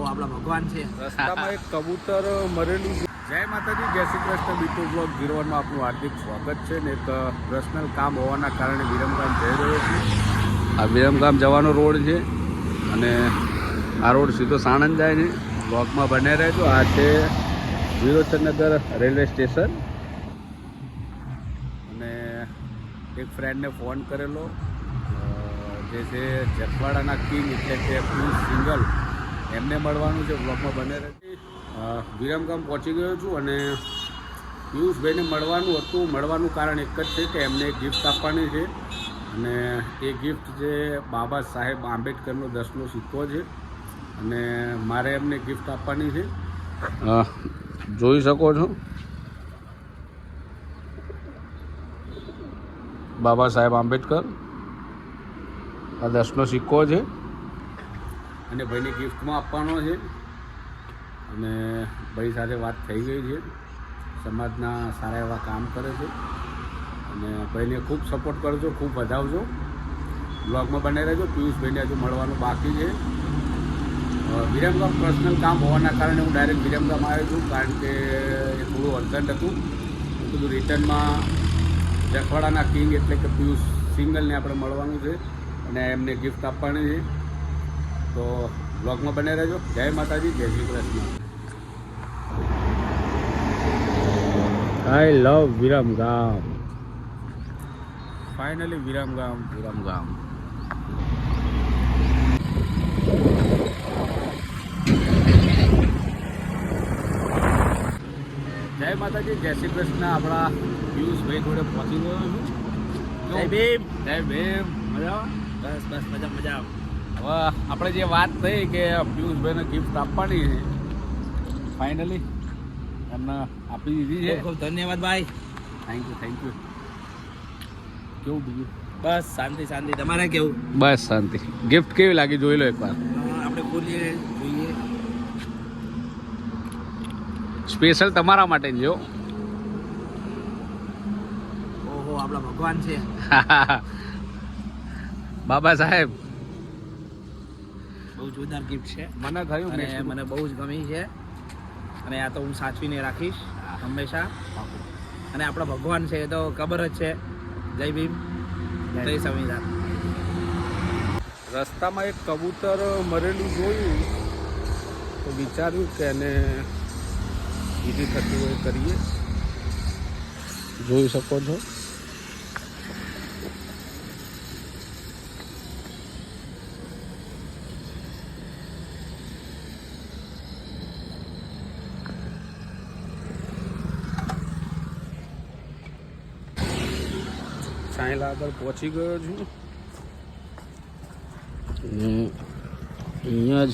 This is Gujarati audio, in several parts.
આપણા ભગવાન છે. રસ્તામાં એક કબૂતર મરેલું છે. જય માતાજી, જય શ્રી કૃષ્ણ. બીટુ બ્લોગ 01 માં આપનું હાર્દિક સ્વાગત છે. ને એક પર્સનલ કામ હોવાના કારણે વિરમગામ જઈ રહ્યો છું. આ વિરમગામ જવાનો રોડ છે અને આ રોડ સીધો સાણંદ જાય છે. બ્લોગમાં બને રહેજો. આ છે વિરોચનનગર રેલવે સ્ટેશન અને એક ફ્રેન્ડને ફોન કરેલો જે છે જસવાડાના કિંગ એટલે કે પિયુષ સિંગલ, એમને મળવાનું છે. બ્લોગમાં બને રહેશે. વિરમગામ પહોંચી ગયો છું અને પિયુષભાઈને મળવાનું કારણ એક જ છે કે એમને એક ગિફ્ટ આપવાની છે અને એ ગિફ્ટ જે બાબા સાહેબ આંબેડકરનો 10નો સિક્કો છે અને મારે એમને ગિફ્ટ આપવાની છે. જોઈ શકો છો બાબા સાહેબ આંબેડકર, આ 10નો સિક્કો છે અને ભાઈને ગિફ્ટમાં આપવાનો છે. અને ભાઈ સાથે વાત થઈ ગઈ છે. સમાજના સારા એવા કામ કરે છે અને ભાઈને ખૂબ સપોર્ટ કરજો, ખૂબ વધાવજો. બ્લોગમાં બને રહેજો. પિયુષભાઈને હજુ મળવાનું બાકી છે. વિરમગામ પર્સનલ કામ હોવાના કારણે હું ડાયરેક્ટ વિરમગામ આવ્યો છું, કારણ કે એ થોડું અર્જન્ટ હતું. બધું રિટર્નમાં જસવાડાના કિંગ એટલે કે પિયુષ સિંગલને આપણે મળવાનું છે અને એમને ગિફ્ટ આપવાની છે. તો બ્લોગમાં બને રહેજો. જય માતાજી, જય શ્રી કૃષ્ણ. આઈ લવ વિરમગામ. ફાઇનલી વિરમગામ. જય માતાજી, જય શ્રી કૃષ્ણ. આપણા પિયુષભાઈ જોડે પહોંચી ગયો છું. જય ભીમ. જય ભીમ. મજા? બસ મજા. હવે આપણે જે વાત થઈ કે પિયુષભાઈને ગિફ્ટ આપવાની છે, ફાઇનલી એમને આપી દીધી છે. ખૂબ ધન્યવાદ ભાઈ. Thank you. કેવું બીજું? બસ શાંતિ. તમારે કેવું? બસ શાંતિ. ગિફ્ટ કેવી લાગી જોઈ લો એકવાર. આપણે ખોલીએ જોઈએ. સ્પેશિયલ તમારા માટે જો. ઓહો, આપણા ભગવાન છે. બાબા સાહેબ, બહુ જોરદાર ગિફ્ટ છે. મને થયું અને મને બહુ જ ગમી છે અને આ તો હું સાચવીને રાખીશ હંમેશા. અને આપણા ભગવાન છે એ તો ખબર જ છે. જય ભીમ, જય સંવિધાન. રસ્તામાં એક કબૂતર મરેલું જોયું તો વિચાર્યું કે એને વિધિ થતી હોય કરીએ. જોઈ શકો છો. સાયલા આગળ પહોંચી ગયો છું. અહીંયા જ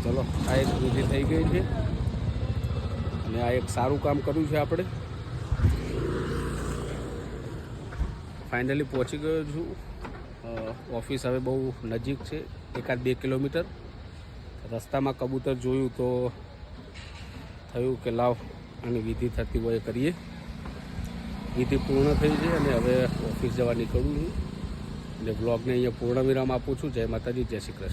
ચલો, આ એક વિધિ થઈ ગઈ છે અને આ એક સારું કામ કર્યું છે આપણે. ફાઇનલી પહોંચી ગયો છું. ઓફિસ હવે બહુ નજીક છે, 1-2 કિલોમીટર. રસ્તામાં કબૂતર જોયું તો થયું કે લાવ આની વિધિ થતી હોય કરીએ. વિધિ પૂર્ણ થઈ છે અને હવે ઓફિસ જવા નીકળું છું અને બ્લોગને અહીંયા પૂર્ણ વિરામ આપું છું. જય માતાજી, જય શ્રી કૃષ્ણ.